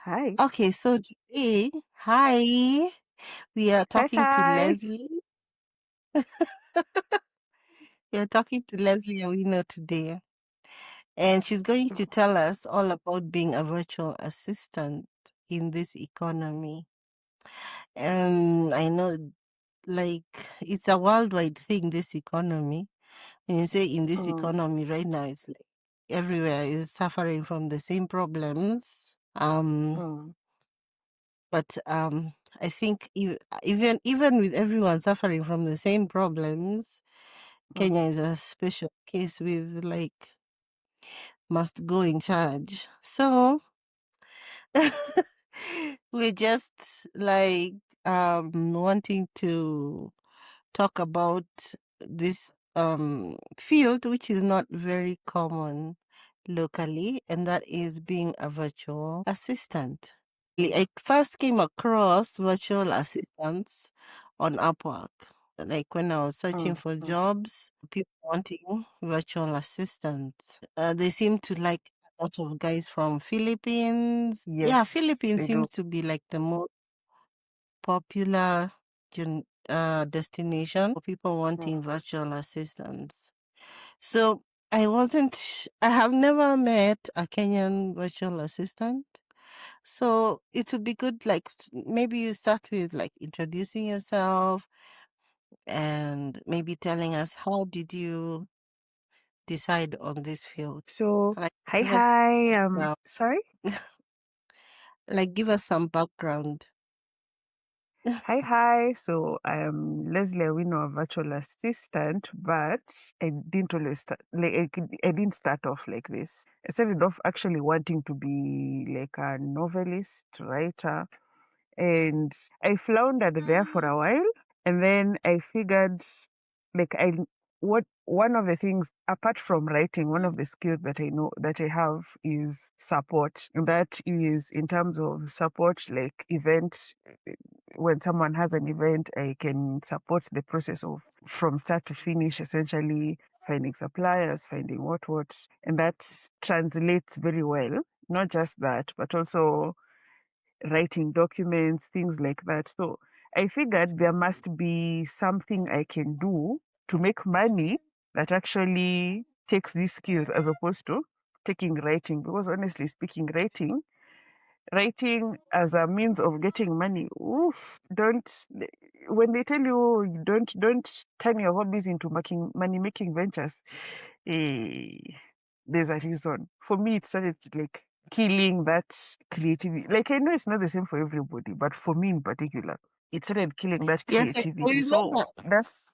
Hi. Okay, so today, hi, we are Hi, talking to hi. Leslie. We are talking to Leslie Awino today, and she's going to tell us all about being a virtual assistant in this economy. And I know, like, it's a worldwide thing, this economy. When you say in this Mm, economy right now, it's like everywhere is suffering from the same problems. mm, But I think even with everyone suffering from the same problems, mm. Kenya is a special case with like must go in charge. So we're just like wanting to talk about this field which is not very common locally, and that is being a virtual assistant. I first came across virtual assistants on Upwork. Like when I was searching Mm, for mm. jobs, people wanting virtual assistants. They seem to like a lot of guys from Philippines. Yeah, Yes, Philippines they do. seems to be like the most popular destination for people wanting Mm. virtual assistants. So I have never met a Kenyan virtual assistant. So it would be good, like maybe you start with like introducing yourself and maybe telling us how did you decide on this field? So, Like hi, give us hi. background, Sorry. like give us some background. Hi, hi. So, I am Lesley Awino, a virtual assistant, but I didn't always start, like, I didn't start off like this. I started off actually wanting to be like a novelist, writer, and I floundered there for a while. And then I figured, like, what one of the things apart from writing, one of the skills that I know that I have is support. And that is in terms of support, like event. When someone has an event, I can support the process of from start to finish, essentially finding suppliers, finding what, and that translates very well. Not just that, but also writing documents, things like that. So I figured there must be something I can do to make money that actually takes these skills as opposed to taking writing. Because honestly speaking, writing as a means of getting money, oof, don't when they tell you don't turn your hobbies into making money making ventures, eh, there's a reason. For me, it started like killing that creativity. Like I know it's not the same for everybody, but for me in particular, it started killing that Yes, I creativity. So remember. that's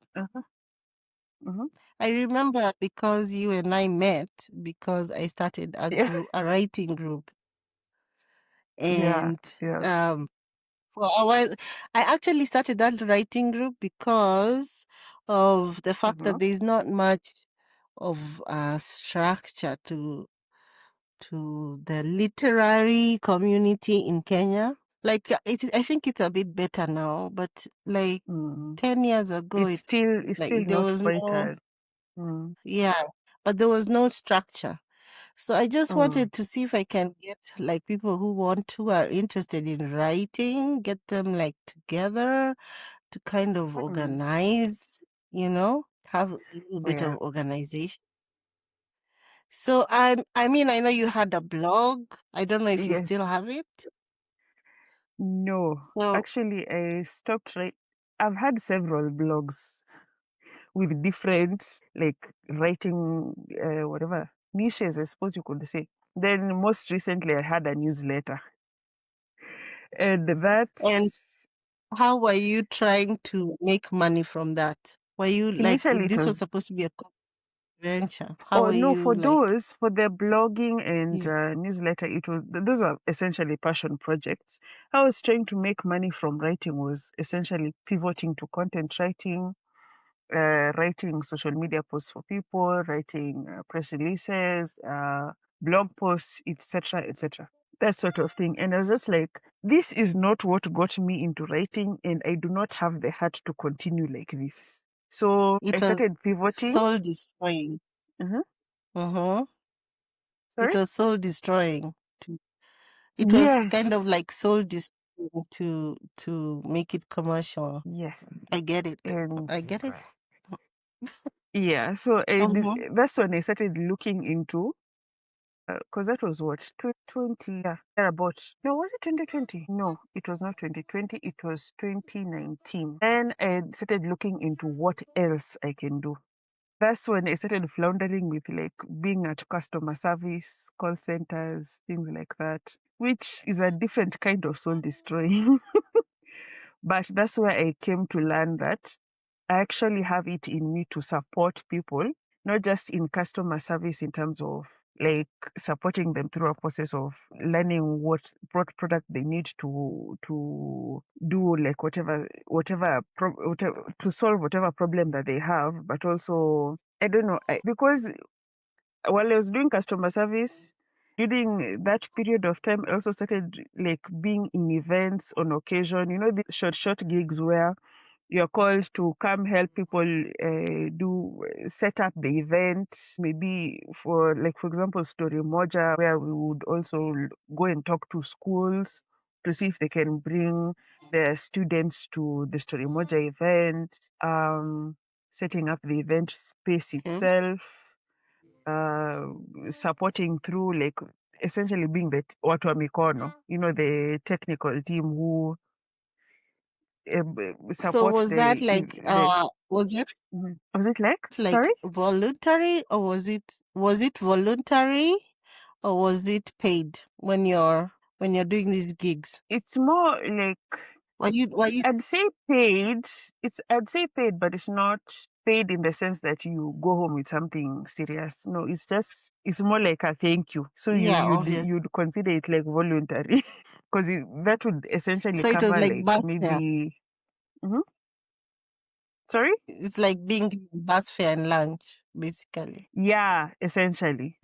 mhm. I remember because you and I met because I started Yeah, a writing group, yeah, and yeah. for a while, I actually started that writing group because of the fact Mhm, that there's not much of a structure to the literary community in Kenya. Like I think it's a bit better now, but like mm. 10 years ago, It's still like there not was quite no, as mm, yeah, but there was no structure. So I just mm, wanted to see if I can get like people who are interested in writing, get them like together to kind of mm. organize, have a little bit of Yeah. organization. So I mean, I know you had a blog. I don't know if you Yes. still have it. No. So Actually, I stopped right. I've had several blogs with different, like, writing, whatever, niches, I suppose you could say. Then most recently, I had a newsletter. And that, and how were you trying to make money from that? Were you like initially it this was, was supposed to be a venture? How oh were no, you for like? those, for the blogging and Is newsletter, those are essentially passion projects. I was trying to make money from writing was essentially pivoting to content writing, writing social media posts for people, writing press releases, blog posts, etc., etc. That sort of thing. And I was just like, this is not what got me into writing, and I do not have the heart to continue like this. So I it was started pivoting. soul destroying? Mhm. Uh-huh. It Sorry? was soul destroying. It was Yes. kind of like soul destroying to make it commercial. Yes. I get it. And I get it. yeah, so Mm-hmm. that's when I started looking into, because that was what, 2020, yeah, thereabout. No, was it 2020? No, it was not 2020, it was 2019. Then I started looking into what else I can do. That's when I started floundering with like being at customer service, call centers, things like that, which is a different kind of soul destroying. But that's where I came to learn that I actually have it in me to support people, not just in customer service in terms of like supporting them through a process of learning what product they need to do, like whatever to solve whatever problem that they have, but also I don't know because while I was doing customer service during that period of time, I also started like being in events on occasion, these short gigs where you're called to come help people do set up the event, maybe for example, Story Moja, where we would also go and talk to schools to see if they can bring their students to the Story Moja event, setting up the event space Okay. itself, uh, supporting through like essentially being the watu wa mikono, the technical team who So support was that was it like, like sorry? voluntary, or was it voluntary, or was it paid when you're doing these gigs? It's more like Were you I'd say paid, but it's not paid in the sense that you go home with something serious. No, it's more like a thank you. So Yeah, obvious. you'd consider it like voluntary because that would essentially So it was cover like like bus fare. maybe. Mhm. Sorry. It's like being given bus fare and lunch, basically. Yeah, essentially.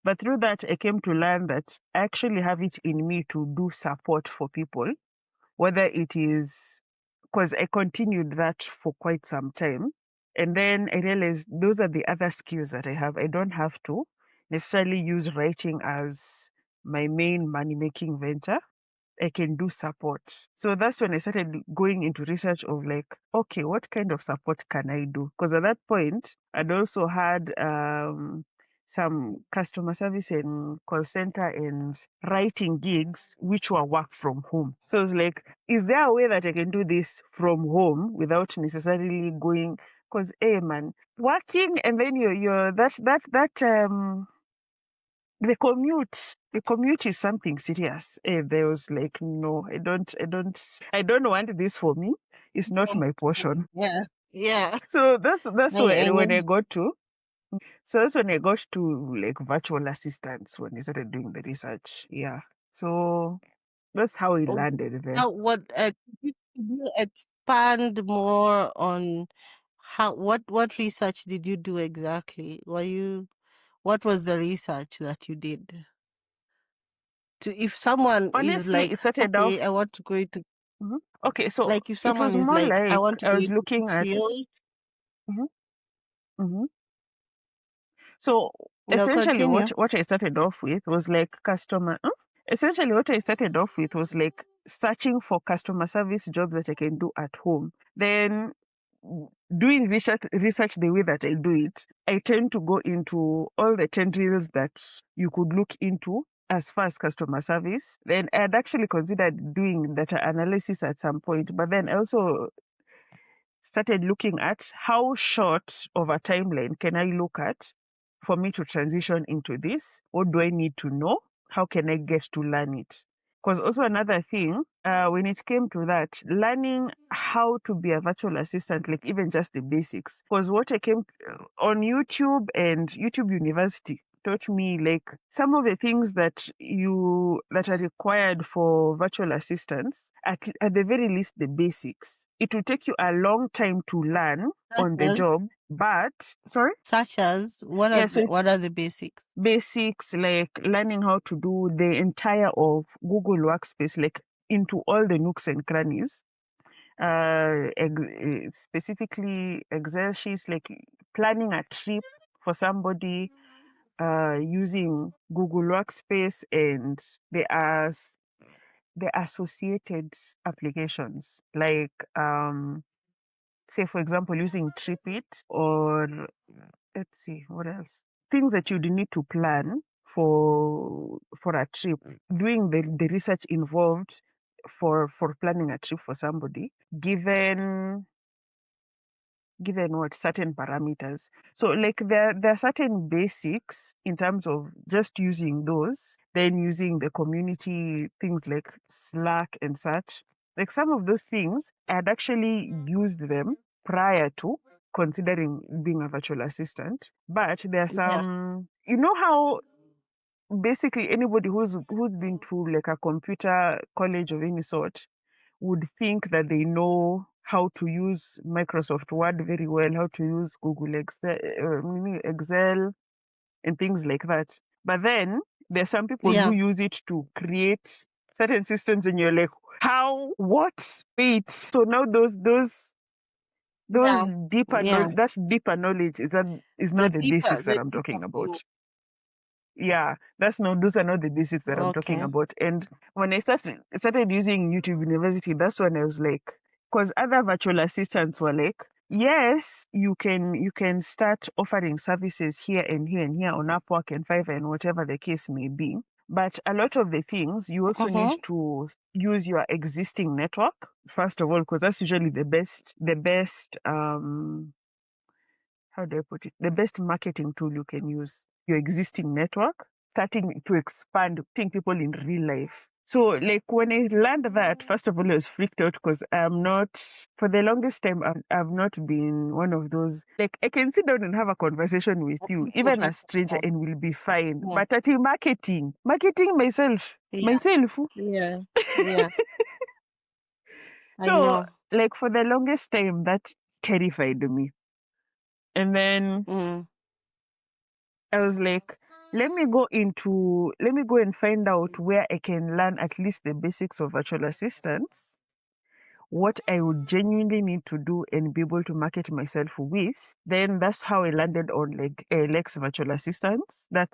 But through that, I came to learn that I actually have it in me to do support for people, whether it is because I continued that for quite some time. And then I realized those are the other skills that I have. I don't have to necessarily use writing as my main money making venture. I can do support. So that's when I started going into research of like, okay, what kind of support can I do? Because at that point, I'd also had some customer service and call center and writing gigs, which were work from home. So it's like, is there a way that I can do this from home without necessarily going? Because, hey, man, working and then you're the commute is something serious. There was like, no, I don't want this for me. It's not my portion. Yeah, yeah. So that's I when know. I got to. So that's when I got to like virtual assistants when I started doing the research. Yeah. So that's how it Okay. landed there. Now, could you expand more on what research did you do exactly? What was the research that you did? To if someone is Honestly, like, it started okay, I off. want to go into, Mhm. Okay, so like if it was someone is more like, I like want to I go was into looking this at. field. Mhm, mhm. So No, essentially, what continue. what I started off with was like customer. Essentially, what I started off with was like searching for customer service jobs that I can do at home. Then doing research the way that I do it, I tend to go into all the tendrils that you could look into as far as customer service. Then I'd actually considered doing data analysis at some point, but then I also started looking at how short of a timeline can I look at for me to transition into this? What do I need to know? How can I get to learn it? Because also another thing, when it came to that, learning how to be a virtual assistant, like even just the basics. Because what I came on YouTube and YouTube University taught me like some of the things that are required for virtual assistants, at the very least the basics. It will take you a long time to learn Such on the as job, but sorry. such as what are Yeah, so the it's what are the basics? basics like learning how to do the entire of Google Workspace, like into all the nooks and crannies. Specifically Excel sheets, like planning a trip for somebody, using Google Workspace and there are the associated applications like say for example using Tripit or let's see what else, things that you'd need to plan for a trip, doing the research involved for planning a trip for somebody, given what certain parameters. So like there are certain basics in terms of just using those, then using the community things like Slack and such. Like some of those things I had actually used them prior to considering being a virtual assistant. But there are Yeah. some, you know how basically anybody who's been to like a computer college of any sort would think that they know how to use Microsoft Word very well, how to use Google Excel and things like that. But then there's some people who Yeah. use it to create certain systems, and you're like, how? What? Wait. So now those Yeah. Yeah. that deeper knowledge is The not the deeper, basics that the I'm deeper talking thing. about. Yeah, those are not the basics that I'm talking Okay. about. And when I started using YouTube University, that's when I was like, because other virtual assistants were like, yes, you can start offering services here and here and here on Upwork and Fiverr and whatever the case may be. But a lot of the things you also need Mm-hmm. to use your existing network first of all, because that's usually the best how do I put it? The best marketing tool you can use, your existing network, starting to expand, seeing people in real life. So, like when I learned that, first of all, I was freaked out because I'm not, for the longest time, I've not been one of those. Like, I can sit down and have a conversation with you, even a stranger, and we'll be fine. Yeah. But at marketing Yeah. myself. Yeah. Yeah. I So, know. like, for the longest time, that terrified me. And then Mm. I was like, let me go and find out where I can learn at least the basics of virtual assistants, what I would genuinely need to do and be able to market myself with. Then that's how I landed on like Lex virtual assistants, that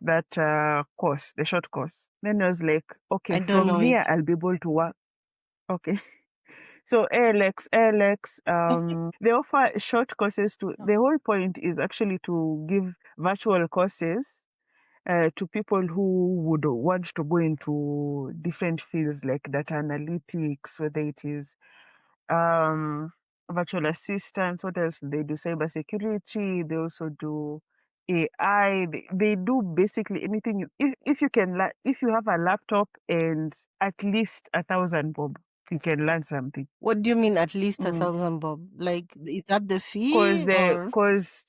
course, the short course. Then I was like, okay, I don't from know here it. I'll be able to work. Okay. So ALX, they offer short courses to, the whole point is actually to give virtual courses to people who would want to go into different fields like data analytics, whether it is um, virtual assistants, what else do they do? Cybersecurity, they also do AI. They do basically anything. If you can, if you have a laptop and at least 1,000 bob, you can learn something. What do you mean at least a Mm. thousand bob? Like, is that the Cause fee the, or cause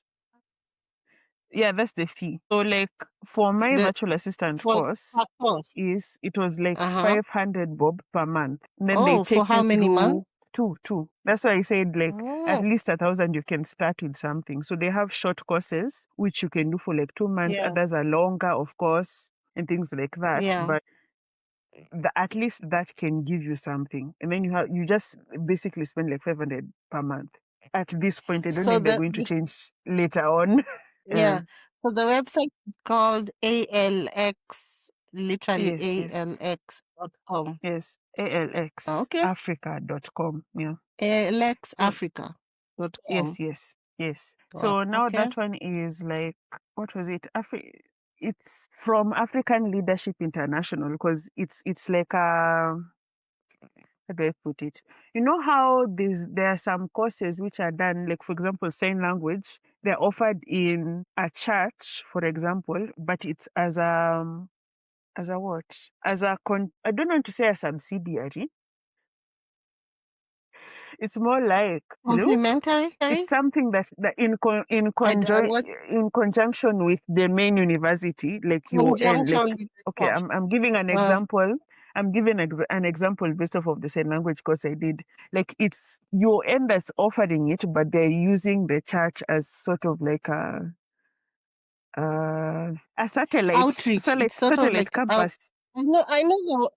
yeah, that's the fee. So like for my the virtual assistant for course, per course? it was like Uh-huh. 500 bob per month. And then they Oh, for take how you many through months? two. That's why I said like at Oh, least 1,000 you can start with something. So they have short courses which you can do for like 2 months. yeah. Others are longer, of course, and things like that. Yeah. But at least that can give you something. And then you just basically spend like 500 per month. At this point, I don't So think they're going to change later on. uh, yeah. So the website is called ALX, literally yes, yes. ALX.com. Yes, Okay. alxafrica.com. Yeah. So ALXafrica.com. yes. Wow. So now Okay. that one is like, what was it? It's from African Leadership International because it's like how do I put it? You know how there are some courses which are done, like for example, sign language. They're offered in a church, for example, but it's as a what? I don't want to say a subsidiary. It's more like, hello? Complimentary, It's sorry? something that I what in conjunction with the main university, like you earn conjunction like, with the okay, church? I'm giving an Uh, example. I'm giving an example based off of the same language course I did. Like it's your end that's offering it, but they're using the church as sort of like a satellite, outreach. It's sort of satellite like out. campus. I know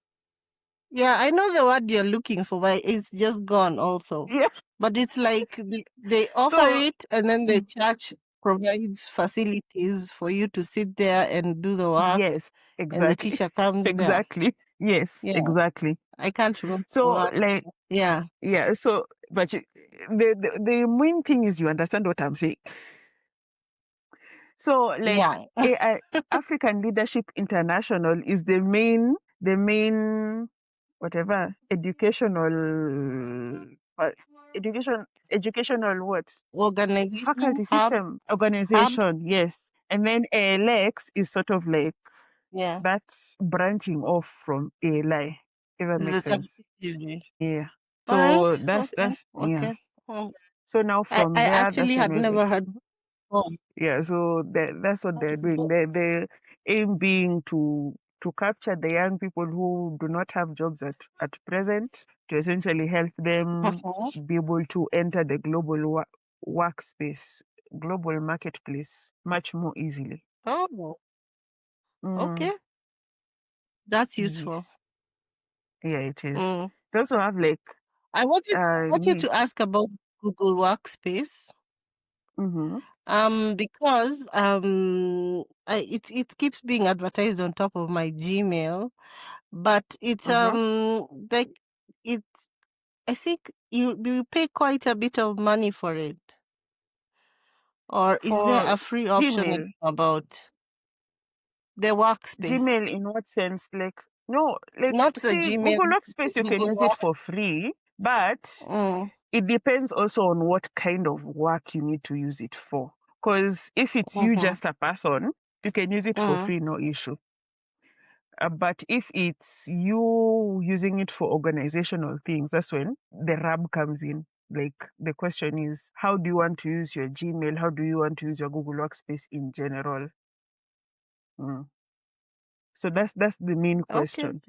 yeah, I know the word you're looking for, but it's just gone also. Yeah. But it's like they offer So it and then they charge. provides facilities for you to sit there and do the work, Yes, and the exactly. teacher comes there. Exactly. Yes, Yeah, exactly. I can't remember So what. like Yeah, yeah, so but the main thing is you understand what I'm saying. So like yeah. AI African Leadership International is the main whatever uh, educational what Organization faculty hub, system hub. organization, yes. And then ALX is sort of like Yeah, that's branching off from ALI, if that is a makes sense. subsidiary. Yeah. All So right. that's Okay. that's yeah. Okay. Mm. So now I from there, actually that's when had we're like, never heard. Oh. yeah. So that's what they're doing. The aim being to capture the young people who do not have jobs at present, to essentially help them Mhm. be able to enter the global workspace, global marketplace much more easily. Oh, Mm, okay. That's useful. yes. Yeah, it is. Mm. They also have like I wanted need. to ask about Google Workspace. Mm-hmm, Because it keeps being advertised on top of my Gmail, but it's uh-huh. like it's I think you pay quite a bit of money for it, or is there For a free option Gmail. about the workspace? Gmail in what sense? Like, no, like, Not the see, Gmail, Google Workspace, you can Google use it for Works. free, but Mm, it depends also on what kind of work you need to use it for. Because if it's you mm-hmm, just a person, you can use it for mm. free, no issue. But if it's you using it for organizational things, that's when the rub comes in. Like, the question is, how do you want to use your Gmail? How do you want to use your Google Workspace in general? Mm. So that's the main Okay, question.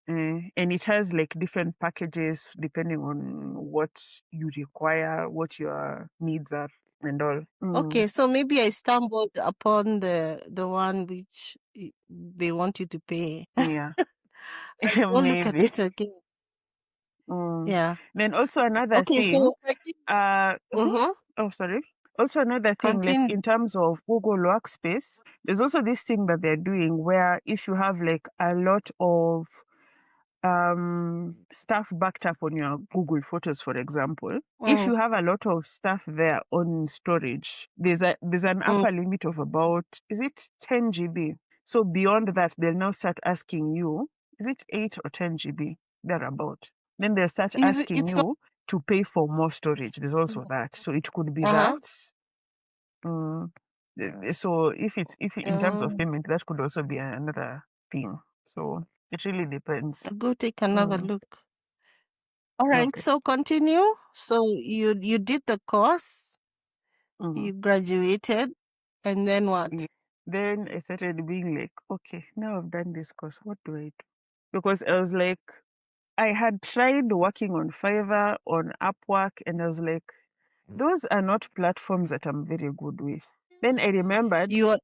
And it has like different packages depending on what you require, what your needs are, and all. okay. So maybe I stumbled upon the one which they want you to pay. Yeah, I'll go look at maybe. it again. Mm. Yeah. Then also another Okay, thing. so I think Mhm. mm-hmm. Oh, sorry. Also another thing, like Continue. in terms of Google Workspace, there's also this thing that they're doing where if you have like a lot of stuff backed up on your Google Photos, for example, if Mm, you have a lot of stuff there on storage, there's an mm. upper limit of about, is it 10 GB? So beyond that, they'll now start asking you, is it 8 or 10 GB? Thereabout. Then they'll start Is it? asking It's not. you to pay for more storage. There's also that. So it could be Uh-huh. that. Mm, so if in terms of Um, payment, that could also be another thing. So it really depends. I'll go take another Mm, look. All right, okay. so continue. So you did the course, Mm, you graduated, and then yeah. what? Then I started being like, okay, now I've done this course. What do I do? Because I was like, I had tried working on Fiverr, on Upwork, and I was like, those are not platforms that I'm very good with. Then I remembered, You are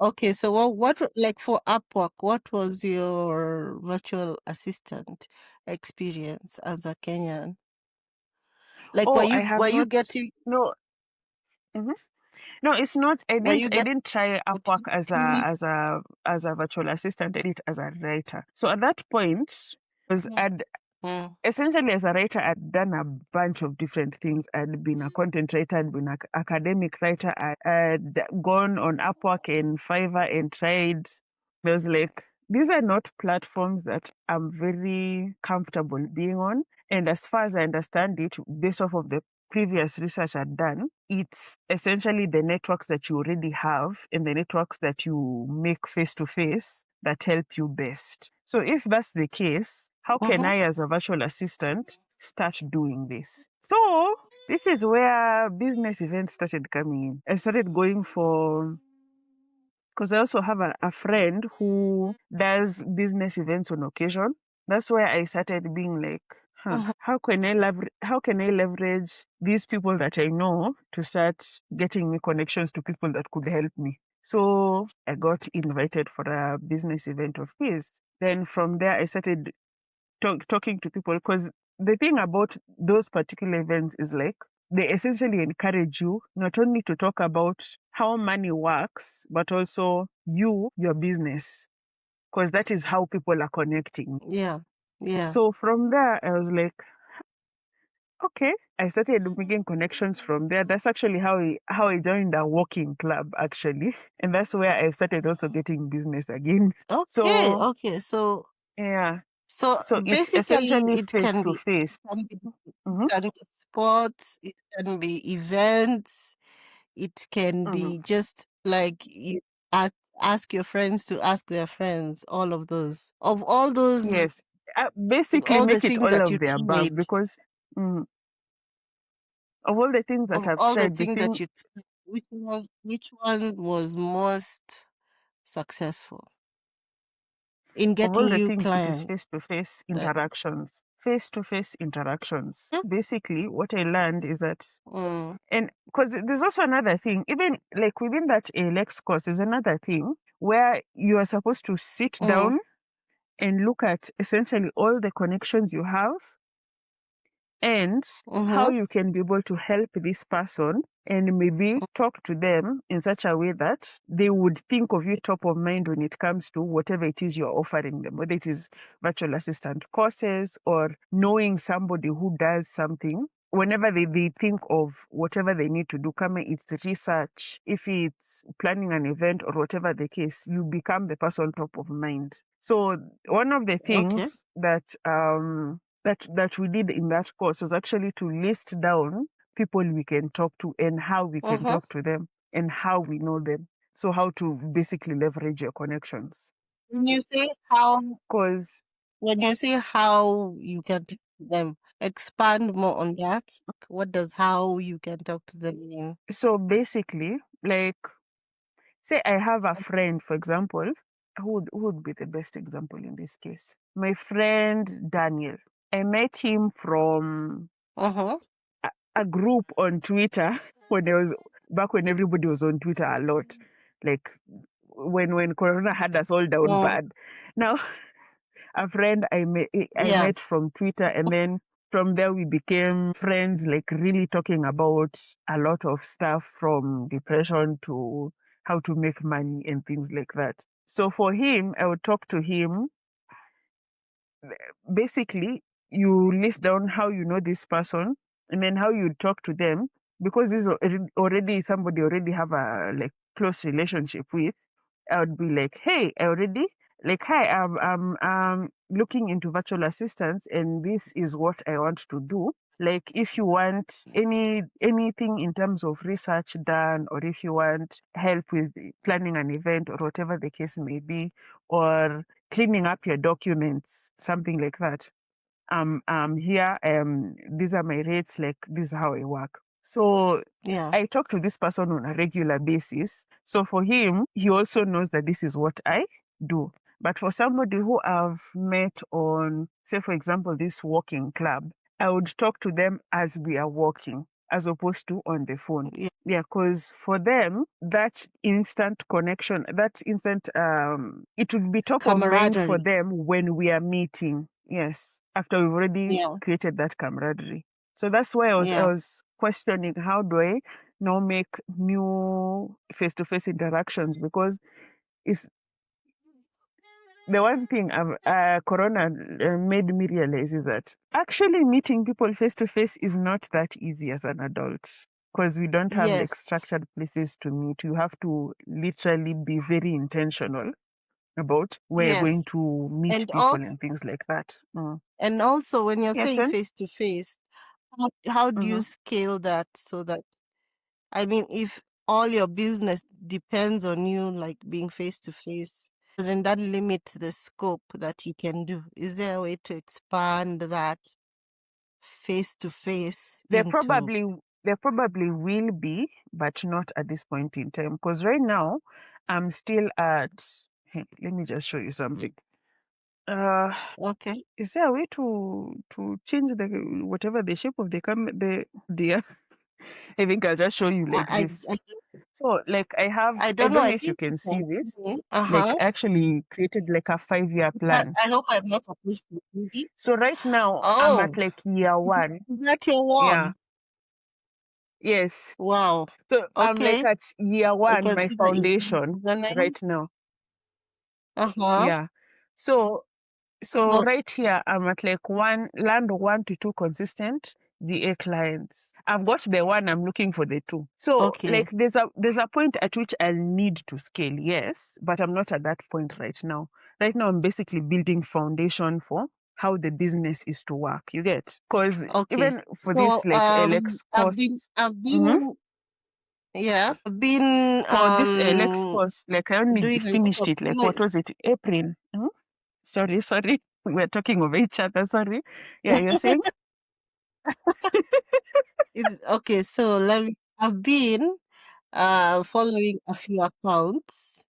okay. So like for Upwork, what was your virtual assistant experience as a Kenyan? Like, oh, I have were you not, getting no, mhm. No, it's not. I were didn't. you I getting didn't try Upwork opportunities? as a virtual assistant. I did it as a writer. So at that point, was Mm, I'd mm, essentially as a writer, I'd done a bunch of different things. I'd been a content writer, I'd been an academic writer. I'd gone on Upwork and Fiverr and tried. I was like, these are not platforms that I'm very comfortable being on. And as far as I understand it, based off of the previous research I'd done, it's essentially the networks that you already have and the networks that you make face to face that help you best. So if that's the case, how can mhm, I, as a virtual assistant, start doing this? So this is where business events started coming in. I started going for, because I also have a friend who does business events on occasion. That's where I started being like, mhm. how can I leverage these people that I know to start getting me connections to people that could help me. So I got invited for a business event of his. Then from there, I started talking to people, because the thing about those particular events is like they essentially encourage you not only to talk about how money works, but also your business, because that is how people are connecting. Yeah. Yeah. So from there, I was like, okay. I started making connections from there. That's actually how I joined a walking club, actually, and that's where I started also getting business again. Okay. So Okay. yeah, So so it's basically, essentially it face can to be face. Mhm, sports, it can be events, it can mhm. be just like you ask your friends to ask their friends, all of those. Yes, basically All the make it things all that of you the above tried, because mm, of all the things that of I've all the tried, the things that thing you tried, which one was most successful in of all getting the you things, it is clients? face-to-face That, interactions. Face-to-face interactions. Hmm? Basically, what I learned is that, mm, and because there's also another thing, even like within that ALX course, is another thing where you are supposed to sit mm, down and look at essentially all the connections you have and how mm-hmm, you can be able to help this person and maybe talk to them in such a way that they would think of you top of mind when it comes to whatever it is you're offering them, whether it is virtual assistant courses or knowing somebody who does something. Whenever they think of whatever they need to do, come it's research, if it's planning an event or whatever the case, you become the person top of mind. So one of the okay, things that we did in that course was actually to list down people we can talk to and how we can mm-hmm. talk to them and how we know them. So how to basically leverage your connections. When you say how Because When you say how you can talk to them, expand more on that. What does how you can talk to them mean? so basically, like say I have a friend, for example, who would be the best example in this case? My friend Daniel. I met him from Uh-huh. a group on Twitter when there was back when everybody was on Twitter a lot, like when Corona had us all down Mm, bad. Now, a friend I yeah. met from Twitter, and then from there we became friends, like really talking about a lot of stuff from depression to how to make money and things like that. So for him, I would talk to him basically you list down how you know this person and then how you talk to them because this is already somebody already have a like close relationship with. I would be like, hey, I already like, hi, I'm looking into virtual assistants, and this is what I want to do. Like, if you want anything in terms of research done, or if you want help with planning an event, or whatever the case may be, or cleaning up your documents, something like that. Here, these are my rates, like this is how I work. So Yeah. I talk to this person on a regular basis. So for him, he also knows that this is what I do. But for somebody who I've met on, say, for example, this walking club, I would talk to them as we are walking, as opposed to on the phone. Yeah. Yeah, because for them, that instant connection, that instant, it would be top of mind for Camaraderie. them when we are meeting. Yes, after we've already Yeah. created that camaraderie. So that's why I Yeah. was questioning how do I now make new face-to-face interactions because it's the one thing Corona made me realize is that actually meeting people face-to-face is not that easy as an adult because we don't have like Yes. structured places to meet. You have to literally be very intentional about where you're going Yes. to meet And people also and things like that. and also when you're Yes, saying then. face to face, how do you Mm-hmm. scale that so that I mean if all your business depends on you like being face to face, then that limits the scope that you can do. Is there a way to expand that face to face There into probably there probably will be, but not at this point in time. Because right now, I'm still at. Hey, let me just show you something. Uh, okay? is there a way to change the whatever the shape of the the deer? I think I'll just show you I like I this. I, So like I have, I I don't know. don't know I if you think you can see can. this. Like Uh-huh. I actually created like a 5-year But plan. I hope I'm not supposed to do it. So right now I'm Oh, at like year one. is that your Yeah. one? Yes. Wow. So I'm like Okay. at year I one, can my see that you've been foundation right organized. now. Uh-huh. Yeah. So So, right here, I'm at like land 1 to 2 consistent VA clients. I've got the one, I'm looking for the two. So okay. like there's a point at which I'll need to scale, yes, but I'm not at that point right now. Right now, I'm basically building foundation for how the business is to work. You get? Because Okay. even for So, this like LX course, mhm, yeah, I've been, for this LX course, like I only doing a lot finished of it like what noise. was it, April? Mhm. Sorry, we're talking over each other. Sorry. Yeah, you're saying? It's okay. So I've been, following a few accounts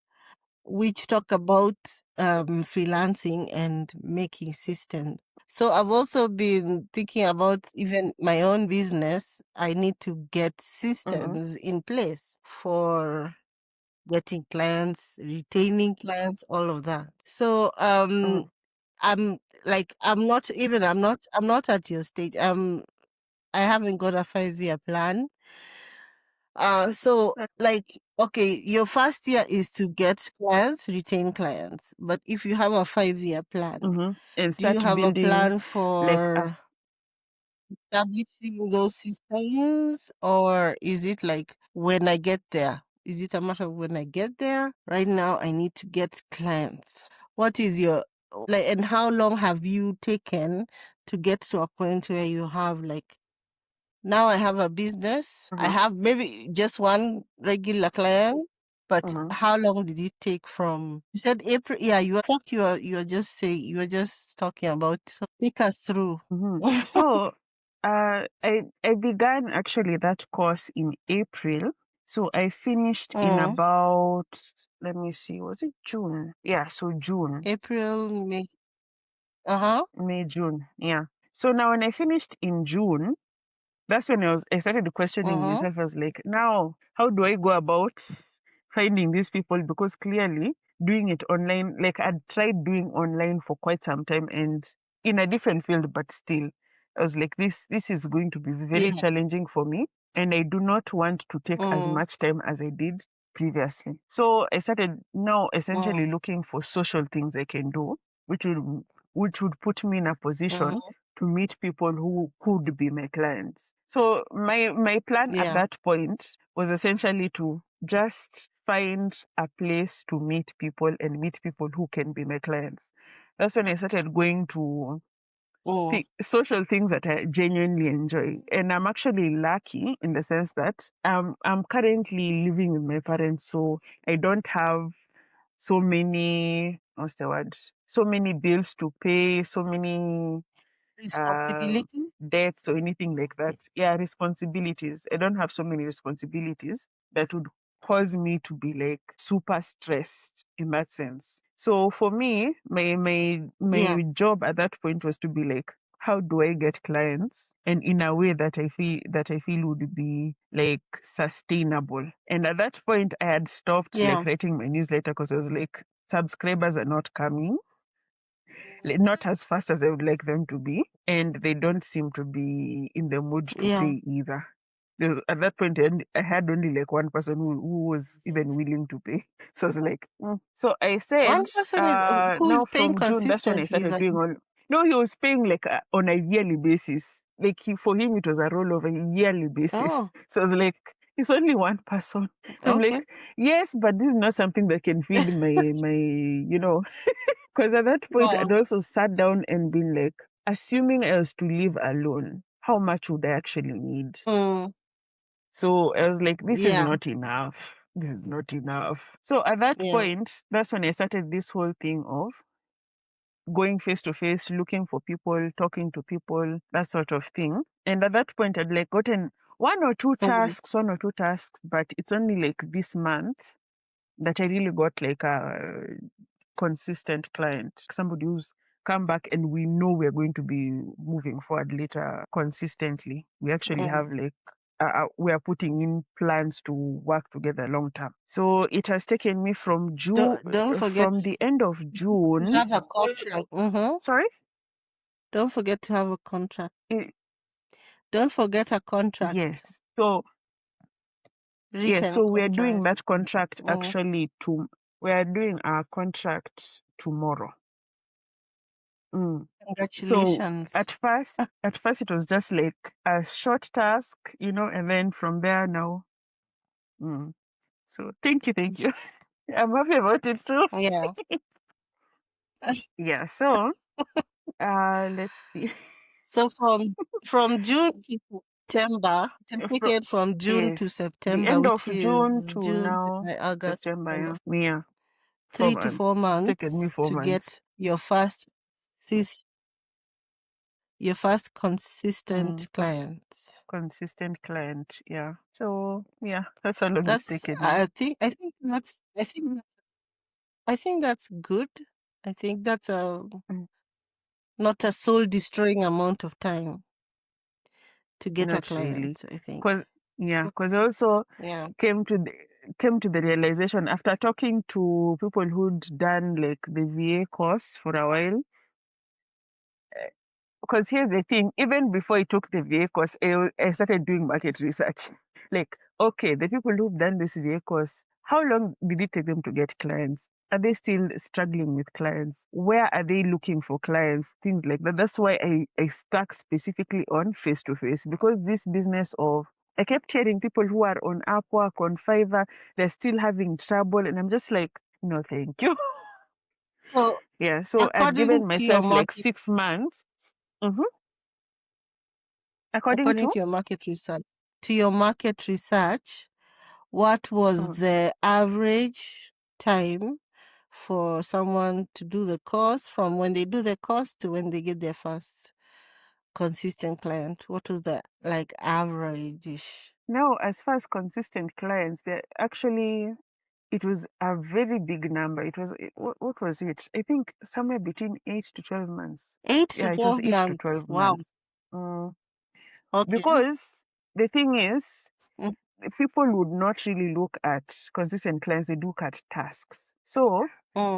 which talk about freelancing and making systems. So I've also been thinking about even my own business. I need to get Mm-hmm. systems in place for getting clients, retaining clients, all of that. So Mm-hmm. I'm I'm not at your stage. I haven't got a 5-year plan. So like, okay, your first year is to get clients, retain clients. But if you have a 5-year plan, Mm-hmm. And do you start have a building plan like for establishing those systems, or is it like when I get there? Is it a matter of when I get there? Right now, I need to get clients. What is your like, and how long have you taken to get to a point where you have like, now I have a business. I mm-hmm. have maybe just one regular client, but Mm-hmm. how long did it take from, you said April? Yeah, you are just saying, you are just talking about, so take us through. Mm-hmm. So I began actually that course in April. So I finished in Mm, about, let me see, was it June? Yeah, so June, April, May. Uh-huh. May, June. Yeah. So now when I finished in June, that's when I started questioning Uh-huh. myself. I was like, now, how do I go about finding these people? Because clearly, doing it online, like I'd tried doing online for quite some time and in a different field, but still, I was like, this is going to be very Yeah. challenging for me. And I do not want to take as Mm, much time as I did previously. So I started now mm, essentially looking for social things I can do, which would which would put me in a position mm, to meet people who could be my clients. So my plan at yeah. that point was essentially to just find a place to meet people and meet people who can be my clients. That's when I started going to Mm, social things that I genuinely enjoy. And I'm actually lucky in the sense that I'm currently living with my parents, so I don't have so many, what's the word? So many bills to pay, so many uh, responsibilities. debts or anything like that. Yeah, responsibilities. I don't have so many responsibilities that would cause me to be like super stressed in that sense. So for me, Yeah. my job at that point was to be like, how do I get clients and in a way that I feel would be like sustainable. And at that point I had stopped Yeah. like writing my newsletter because I was like subscribers are not coming, not as fast as I would like them to be, and they don't seem to be in the mood to Yeah. pay either. At that point, I had only like one person who was even willing to pay. So I was like, So I One said, person is who is now paying from June, that's when I consistently is started like, doing all. No, he was paying like on a yearly basis. Like for him, it was a rollover yearly basis. oh, So I was like, it's only one person. I'm okay. like, yes, but this is not something that can feed my. Because at that point, Wow. I'd also sat down and been like, assuming I was to live alone, how much would I actually need? Mm, So I was like, this is yeah. not enough. This is not enough. So at that Yeah. point, that's when I started this whole thing of going face to face, looking for people, talking to people, that sort of thing. And at that point, I'd like gotten Mm, one or two tasks, but it's only like this month that I really got like a consistent client, somebody who's come back and we know we're going to be moving forward later consistently. We actually mm. have like we are putting in plans to work together long term. So it has taken me from Don't forget from the end of to June. have a contract. Mm-hmm. Sorry. Don't forget to have a contract. Eh, Don't forget a contract. yes. So Yes, written so we are doing contract. that contract Mm, actually we are doing our contract tomorrow. Mm. So congratulations. at first it was just like a short task, and then from there now. Mm. So thank you. I'm happy about it too. Yeah. Yeah. So let's see. So from June to September, just take Fro- it from June to yes, the September, end of which June is to June, now July, August, September. September. Yeah, 4 3 to 4 months. It's taken me months 4 to months. get sis your first Mm. consistent client. Consistent client. Yeah. So yeah, that's how long it's That's taken me. I think that's good. I think that's a Mm. not a soul destroying amount of time to get a Not really, client, I think. cause yeah, cause I also Yeah. came to the came to the realization after talking to people who'd done like the VA course for a while. Because here's the thing, even before I took the VA course, I started doing market research. Like, okay, the people who've done this VA course, how long did it take them to get clients? Are they still struggling with clients? Where are they looking for clients? Things like that. That's why I stuck specifically on face to face, because this business of I kept hearing people who are on Upwork, on Fiverr, they're still having trouble. And I'm just like, no, thank you. So Yeah. So I'd according given to your myself like market 6 months. Hmm. According according to to your market research, what was mm, the average time for someone to do the course from when they do the course to when they get their first consistent client? What was the like average-ish? now, as far as consistent clients, they're actually it was a very big number. What was it? I think somewhere between 8 to 12 months. Eight to Yeah, it was 12 eight to months. twelve Wow. months. Mm, Okay. because the thing is, Mm, people would not really look at consistent clients. They look at tasks. So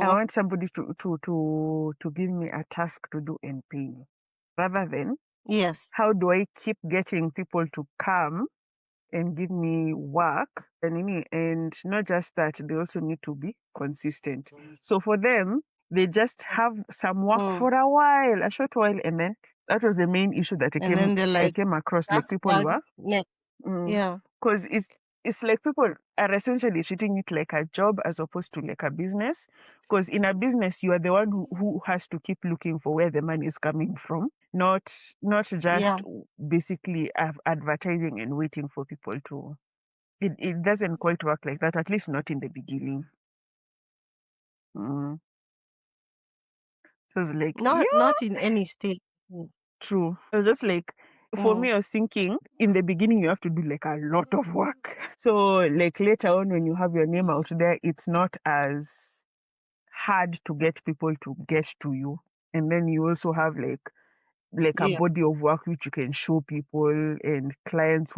I mm, want somebody to give me a task to do and pay me, rather than yes. how do I keep getting people to come and give me work and not just that, they also need to be consistent. So for them, they just have some work Mm. for a while, a short while, and then that was the main issue that And then they're I like, came across. Like that's people done. were Next. Yeah. because it's like people are essentially treating it like a job as opposed to like a business. Because in a business, you are the one who has to keep looking for where the money is coming from, not Yeah. just basically advertising and waiting for people to. It doesn't quite work like that, at least not in the beginning. Mm. So it's like, Not yeah, not in any state. Mm. true. It was just like, for Mm. me, I was thinking in the beginning, you have to do like a lot of work. So, like later on, when you have your name out there, it's not as hard to get people to get to you. And then you also have like a Yes. body of work which you can show people and clients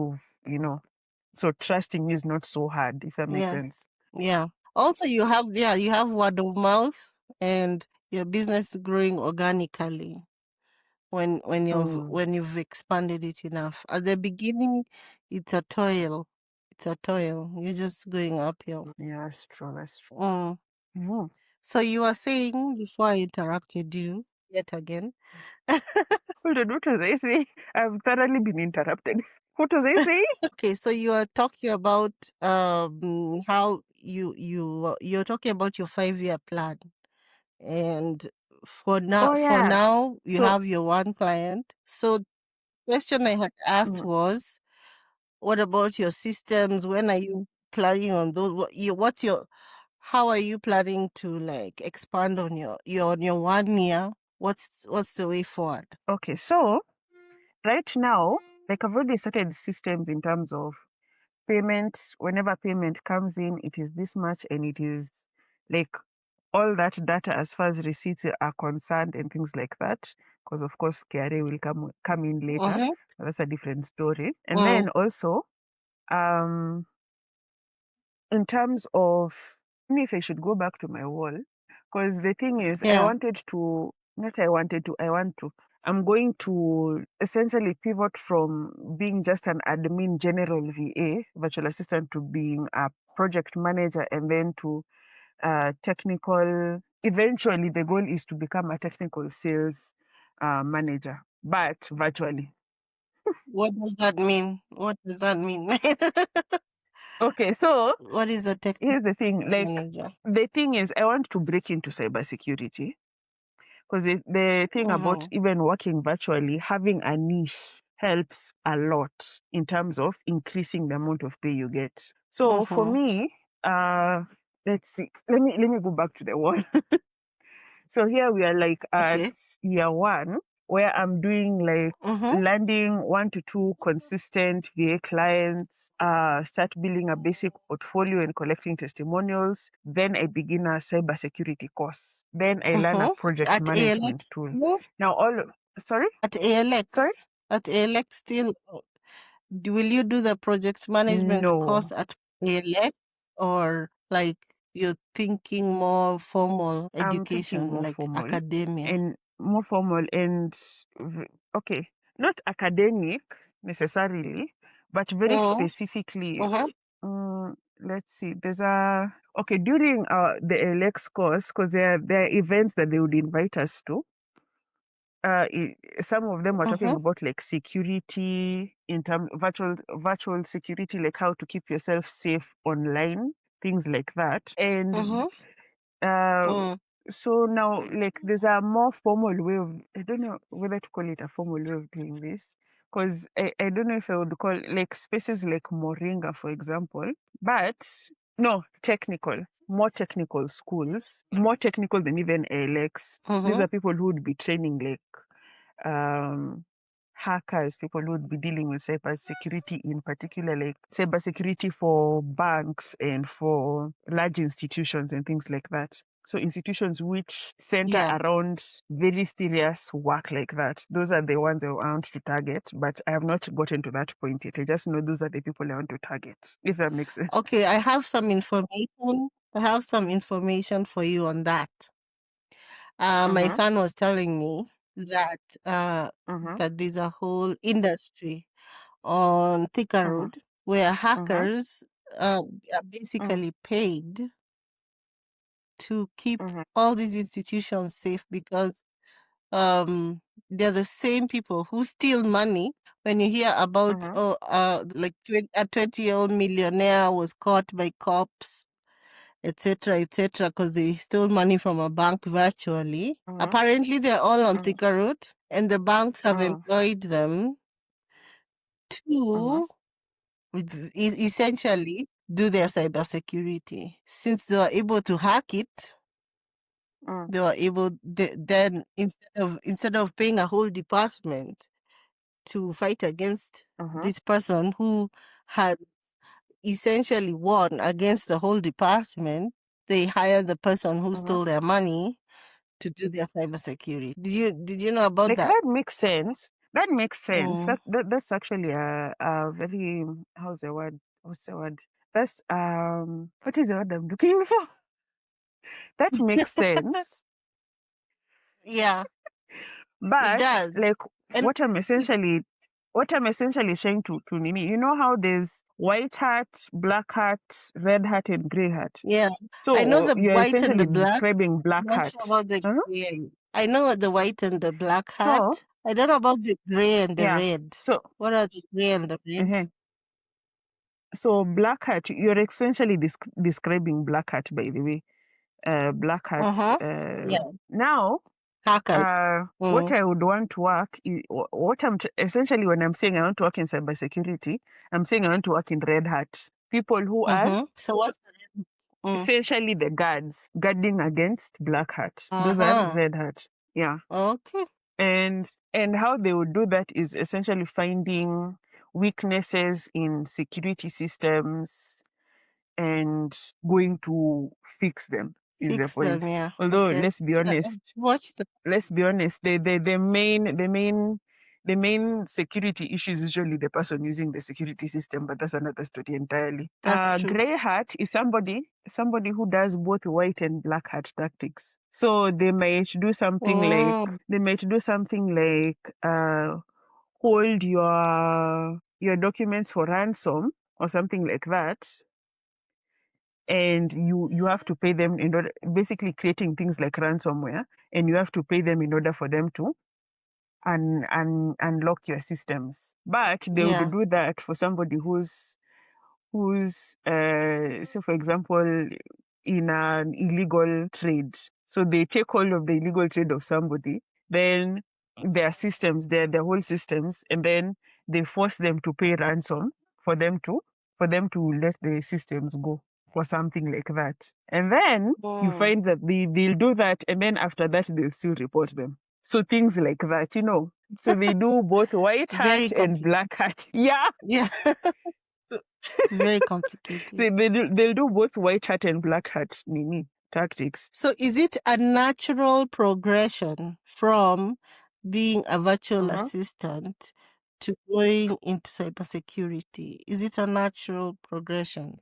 so trusting is not so hard, if that makes Yes. sense. Yeah. Also, you have word of mouth and your business growing organically Mm. when you've expanded it enough. At the beginning, it's a toil. It's a toil. You're just going uphill. Yeah, that's true. That's true. Mm. Mhm. So you were saying before I interrupted you yet again. Hold on, what was I saying? I've thoroughly been interrupted. What was I saying? Okay, so you are talking about how you're talking about your 5-year plan, and Oh for yeah. now you So have your one client. So question I had asked mm, was, what about your systems? When are you planning on those? How are you planning to like expand on your 1 year? What's the way forward? okay, so right now, like I've already started systems in terms of payment. Whenever payment comes in, it is this much, and it is like all that data as far as receipts are concerned and things like that. Because of course, KRA will come in later. Mm-hmm. But that's a different story. And Mm, then also, um, in terms of me, if I should go back to my wall, because the thing is, yeah. I want to. I'm going to essentially pivot from being just an admin general VA, virtual assistant, to being a project manager and then to technical. Eventually, the goal is to become a technical sales manager, but virtually. What does that mean? What does that mean? Okay, so What is a technical here's the thing. Like, manager? the thing is, I want to break into cybersecurity because the thing about Mm-hmm. even working virtually, having a niche helps a lot in terms of increasing the amount of pay you get. So for Mm-hmm. me, uh, let's see. Let me go back to the wall. So here we are like at Okay. year one, where I'm doing like Mm-hmm. landing 1 to 2 consistent VA clients, start building a basic portfolio and collecting testimonials. Then I begin a cybersecurity course. Then I learn a Mm-hmm. project At management ALX tool. still? Now sorry, At sorry, ALX. At ALX still. Will you do the project management no, course at ALX, or like you're thinking more formal I'm thinking education, more like formal academia? and more formal and okay, not academic necessarily, but very Mm-hmm. specifically. Mm-hmm. Let's see. There's a okay during the LX course because there are events that they would invite us to. Some of them are talking Mm-hmm. about like security in terms virtual security, like how to keep yourself safe online, things like that. And Mm-hmm. uh, Mm. so now, like, there's a more formal way of, I don't know whether to call it a formal way of doing this, because I don't know if I would call like spaces like Moringa, for example, but no, technical, more technical schools, more technical than even ALX. These Mm-hmm. are people who would be training like um, hackers, people who would be dealing with cybersecurity, in particular, like cybersecurity for banks and for large institutions and things like that. So institutions which center Yeah. around very serious work like that, those are the ones I want to target. But I have not gotten to that point yet. I just know those are the people I want to target, if that makes sense. Okay, I have some information. I have some information for you on that. My Uh-huh. son was telling me that Uh-huh. that there's a whole industry on Thika Uh-huh. Road where Uh-huh. hackers are Uh-huh. basically paid to keep Uh-huh. all these institutions safe because they're the same people who steal money. When you hear about Uh-huh. like a 20-year-old millionaire was caught by cops, etc., etc., because they stole money from a bank virtually. Uh-huh. Apparently, they're all on Uh-huh. Thika Road, and the banks have Uh-huh. employed them Uh-huh. to essentially do their cybersecurity. Since they were able to hack it, Uh-huh. they were able then instead of paying a whole department to fight against Uh-huh. this person who has essentially won against the whole department, they hired the person who Uh-huh. stole their money to do their cybersecurity. Did you know about Like that? that makes sense. That makes sense. Mm. That's actually a very, how's the word? What's the word? That's what is the word I'm looking for? That makes sense. Yeah, it But does. like And what I'm it's essentially saying to Nini, you know how there's white hat, black hat, red hat, and gray hat. yeah. I know So the you're white and essentially the black. describing I'm black not hat. sure about the Uh-huh. gray. I know the white and the black So hat. I don't know about the gray and the yeah. red. So What are the gray and the red? uh so black hat, you're essentially describing black hat, by the way. Black hat. Uh-huh. Yeah. Now, Hackers. what Mm. I would want to work, what essentially when I'm saying I want to work in cybersecurity, I'm saying I want to work in red hat. People who are Mm-hmm. So what's the red? Mm. essentially the guards guarding against black hat. Those are Uh-huh. red hat. Yeah. Okay. And how they would do that is essentially finding weaknesses in security systems and going to fix them is the Fix them, point. yeah. Although Okay. Yeah, let's be honest, watch the the main the main security issue is usually the person using the security system, but that's another story entirely. That's true. Gray hat is somebody who does both white and black hat tactics. So they might do something like Mm, they might do something like hold your documents for ransom or something like that, and you have to pay them in order, basically creating things like ransomware, and you have to pay them in order for them to unlock your systems. But they would yeah. do that for somebody who's say for example in an illegal trade. So they take hold of the illegal trade of somebody, then their whole systems, and then they force them to pay ransom for them to let the systems go, for something like that. And then you Mm. find that they'll do that, and then after that they'll still report them. So things like that. So they do both white Very hat and complicated. black hat. Yeah. Yeah, So, it's very so complicated. they'll do both white hat and black hat nini tactics. So is it a natural progression from being a virtual Uh-huh. assistant to going into cybersecurity? Is it a natural progression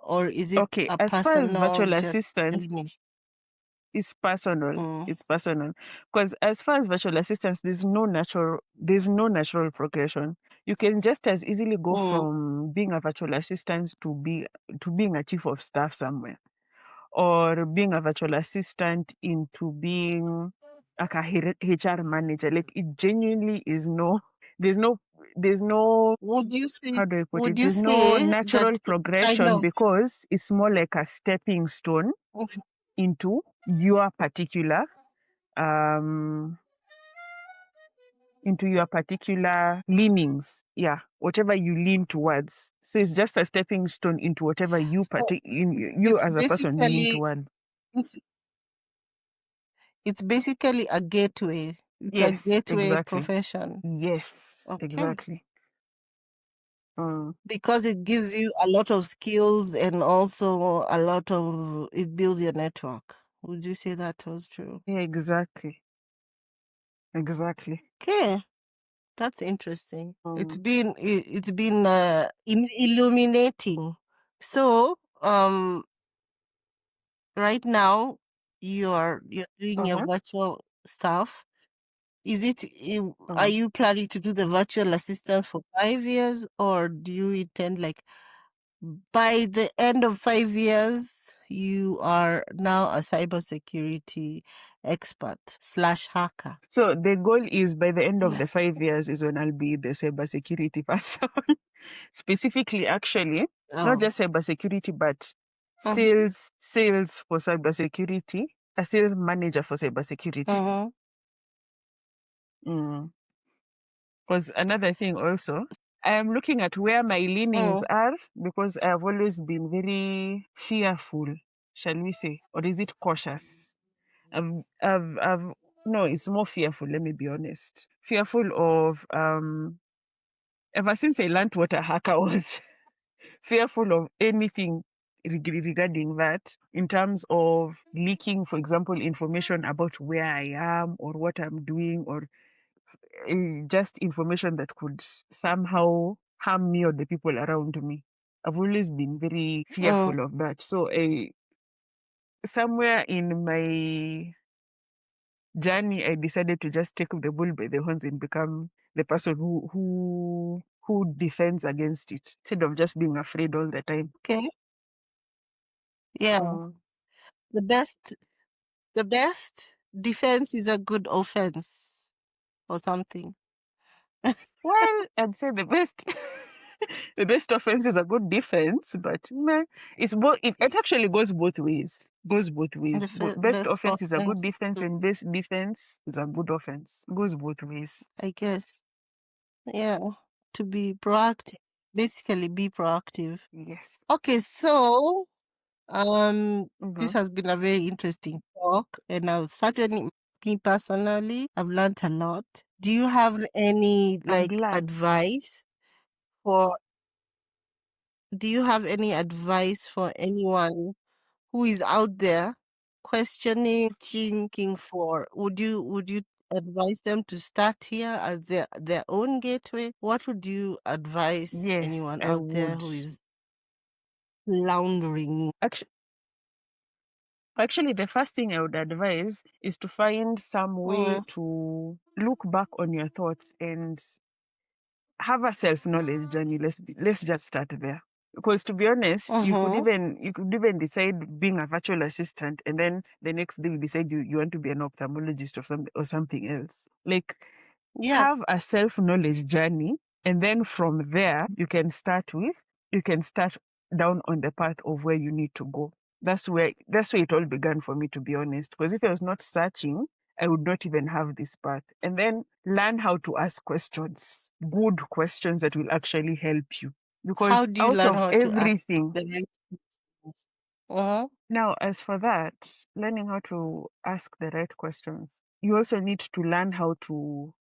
or is it Okay, a as far as personal virtual assistants, journey? it's personal. Mm, It's personal. Because as far as virtual assistants, there's no natural progression. You can just as easily go mm, from being a virtual assistant to being a chief of staff somewhere, or being a virtual assistant into being like a HR manager. Like, it genuinely is there's no, there's no, Would you say how do I put would it? you There's no say that natural kind progression, of because it's more like a stepping stone Mhm. into your particular, um, leanings. Yeah, whatever you lean towards. So it's just a stepping stone into whatever so you it's as a person lean basically towards. it's it's basically a gateway. It's a Yes, gateway exactly. profession. Yes, Okay. exactly. Mm. Because it gives you a lot of skills and also a lot of it builds your network. Would you say that was true? Yeah, exactly. Exactly. Okay, that's interesting. It's Mm. been illuminating. So, right now you're doing your Uh-huh. virtual stuff. Is it are Uh-huh. you planning to do the virtual assistant for 5 years or do you intend like by the end of 5 years, you are now a cybersecurity expert slash hacker. So the goal is, by the end of the 5 years is when I'll be the cybersecurity person. Specifically, actually, not Oh. just cybersecurity, but Mhm, sales for cybersecurity, a sales manager for cybersecurity. mhm, Because another thing also, I am looking at where my leanings mm. are, because I have always been very fearful, shall we say, or is it cautious? I've no, it's more fearful. Let me be honest. Fearful of ever since I learned what a hacker was, fearful of anything regarding that, in terms of leaking, for example, information about where I am or what I'm doing, or just information that could somehow harm me or the people around me. I've always been very Mm. fearful of that. So, somewhere in my journey, I decided to just take the bull by the horns and become the person who defends against it, instead of just being afraid all the time. Okay. Yeah. Mm. The best the best defense is a good offense or something. Well, I'd say the best the best offense is a good defense, but meh, it actually goes both ways. Goes both The ways. Best best offense is a good offense, defense, and mm, best defense is a good offense. Goes both ways. I guess. Yeah. To be proactive. Basically be proactive. Yes. Okay, so this Mm-hmm. has been a very interesting talk, and I've certainly, me personally, I've learned a lot. Do you have any I'm like glad. advice for? Do you have any advice for anyone who is out there questioning, thinking for? Would you advise them to start here as their own gateway? What would you advise Yes, anyone I out there would. who is floundering? Actually, the first thing I would advise is to find some way Mm, to look back on your thoughts and have a self-knowledge journey. Let's just start there. Because to be honest, mm-hmm. you could even decide being a virtual assistant, and then the next day you decide you want to be an ophthalmologist or something else. Like, Yeah. have a self-knowledge journey, and then from there you can start down on the path of where you need to go. That's where it all began for me, to be honest. Because if I was not searching, I would not even have this path. And then learn how to ask questions, good questions that will actually help you. How Because do you out learn of how to ask everything, the right questions? Uh-huh. now, as for that, learning how to ask the right questions, you also need to learn how to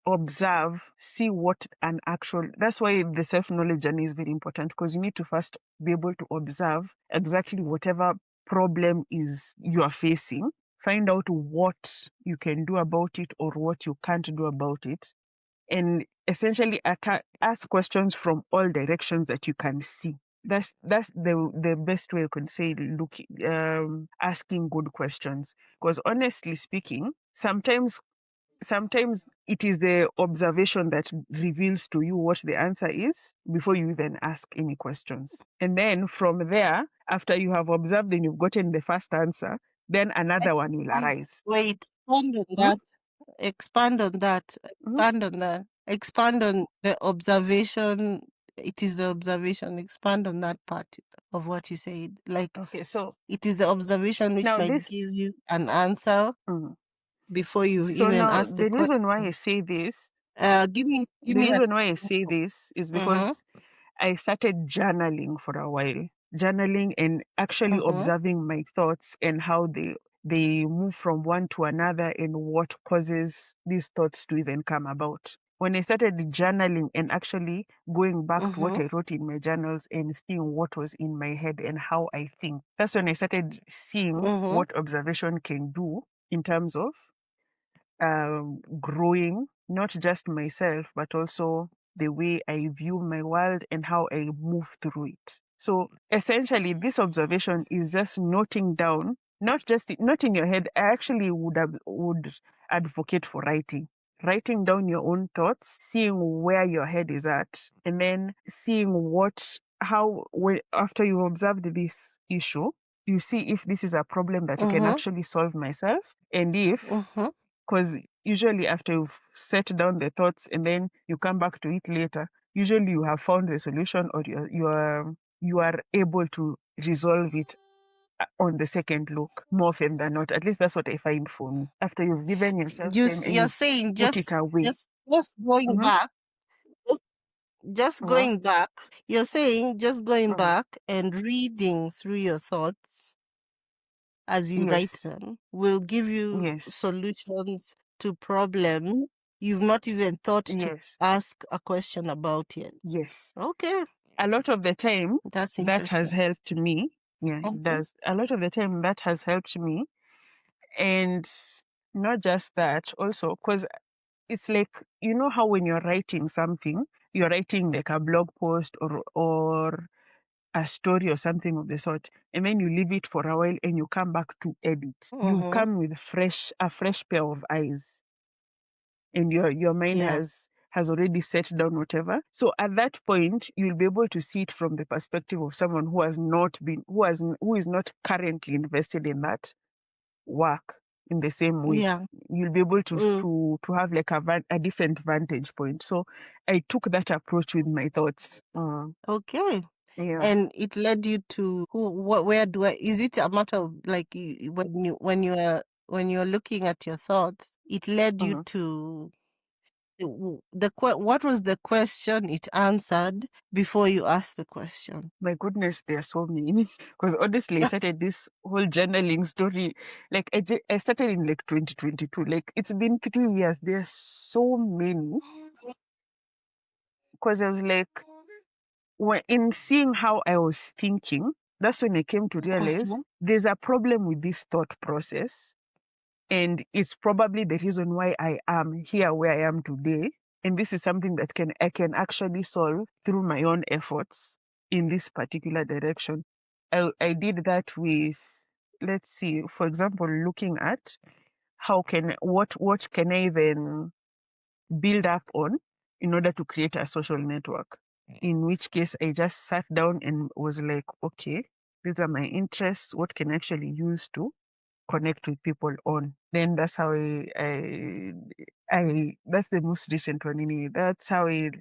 observe, see what an actual, that's why the self-knowledge journey is very important, because you need to first be able to observe exactly whatever problem is you are facing, find out what you can do about it or what you can't do about it, and essentially ask questions from all directions that you can see. That's the best way you can say, look, asking good questions. Because honestly speaking, sometimes it is the observation that reveals to you what the answer is before you even ask any questions. And then from there, after you have observed and you've gotten the first answer, then another one will arise. Wait, expand on Hmm? that. Expand on that. Mhm. Expand on that. Expand on the observation. It is the observation. Expand on that part of what you said. Like, Okay, so it is the observation which now might this, give you an answer mm. before you've So even now asked the the reason why I question. say this, Give the me an reason why I say example. this is Mm-hmm. because I started journaling for a while, journaling and actually Mm-hmm. observing my thoughts and how they move from one to another and what causes these thoughts to even come about. When I started journaling and actually going back to what Mm-hmm. I wrote in my journals and seeing what was in my head and how I think, that's when I started seeing Mm-hmm. what observation can do in terms of growing, not just myself, but also the way I view my world and how I move through it. So essentially, this observation is just noting down, not in your head. I actually would advocate for writing down your own thoughts, seeing where your head is at, and then seeing after you observed this issue, you see if this is a problem that I can Mm-hmm. actually solve myself, and if, Mm-hmm. because usually after you've set down the thoughts and then you come back to it later, usually you have found the solution, or you are able to resolve it on the second look, more often than not. At least that's what I find for me. After you've given yourself time and You're you've saying put it away. just going Mm-hmm. back. Just Uh-huh. going back, you're saying just going Uh-huh. back and reading through your thoughts as you write Yes. them will give you Yes. solutions to problems you've not even thought to Yes. ask a question about yet. Yes. Okay, A lot of the time, that's that has interesting. helped me. Yeah, it Mhm, does. A lot of the time, that has helped me. And not just that, also, because it's like, how when you're writing something, you're writing like a blog post or a story or something of the sort, and then you leave it for a while and you come back to edit. You mhm, come with a fresh pair of eyes, and your mind yeah, has already set down whatever. So at that point, you'll be able to see it from the perspective of someone who is not currently invested in that work in the same way. yeah. You'll be able to Mm, to to have like a different vantage point. So I took that approach with my thoughts. okay. Yeah. And it led you to where is it a matter of like when you're looking at your thoughts, it led you uh to what was the question it answered before you asked the question? My goodness, there are so many. Because honestly, I started this whole journaling story. Like I started in like 2022. Like it's been 3 years. There are so many. Because I was like, in seeing how I was thinking, that's when I came to realize Mhm. there's a problem with this thought process. And it's probably the reason why I am here where I am today. And this is something that I can actually solve through my own efforts in this particular direction. I did that with, let's see, for example, looking at what can I even build up on in order to create a social network. In which case I just sat down and was like, okay, these are my interests. What can I actually use to connect with people on? Then that's how I that's the most recent one anyway. That's how I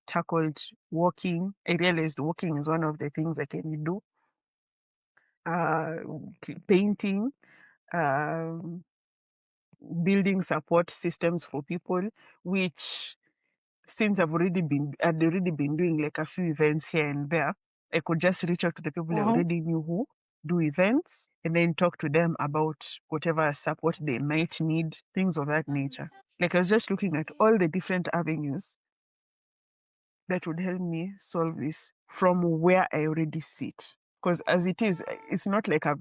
tackled walking. I realized walking is one of the things I can do. Uh, Painting, um, building support systems for people, which since I'd already been doing like a few events here and there, I could just reach out to the people I Mm-hmm. already knew who do events and then talk to them about whatever support they might need, things of that nature. Like I was just looking at all the different avenues that would help me solve this from where I already sit. Because as it is, it's not like I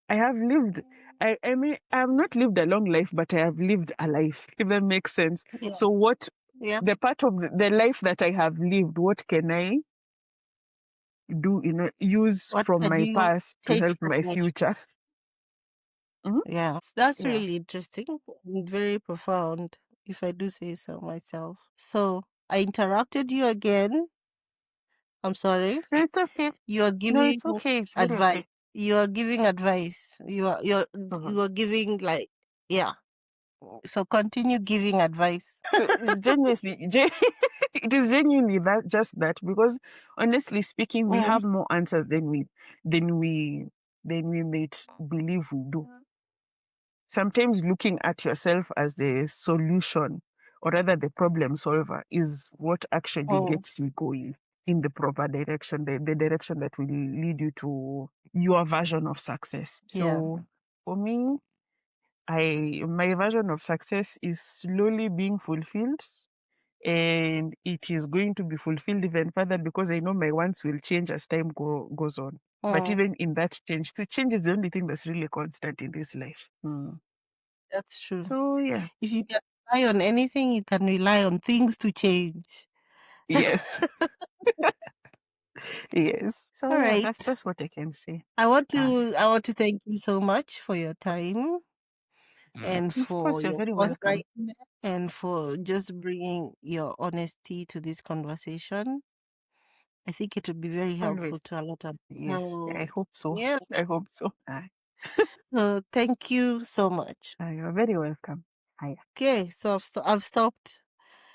have lived. I mean, I have not lived a long life, but I have lived a life. If that makes sense. Yeah. So what Yeah. the part of the life that I have lived, what can I do? Use What from can my you past to take help from my it? future. Mhm. Yeah. That's Yeah. really interesting and very profound, if I do say so myself. So I interrupted you again. I'm sorry. No, it's okay. You are No, giving it's okay. It's very advice. okay. You are giving advice. Mhm. You are giving, like, yeah. So continue giving advice. So it's it is genuinely that just that because honestly speaking, we Mm, have more answers than we than we might believe we do. Sometimes looking at yourself as the solution or rather the problem solver is what actually mm, gets you going in the proper direction, the direction that will lead you to your version of success. yeah. So for me, I my version of success is slowly being fulfilled, and it is going to be fulfilled even further because I know my wants will change as time goes on. But Mm, even in that change, the change is the only thing that's really constant in this life. that's true. So yeah, If you can rely on anything, you can rely on things to change. yes, yes. So All yeah, right. that's what I can say. Uh, I want to thank you so much for your time and of for course, you're your very welcome. forthrightness and for just bringing your honesty to this conversation. I think it would be very Always. helpful to a lot of. Yes, So I hope so. yeah. I hope so. So thank you so much. You're very welcome. Hi. Okay, so I've stopped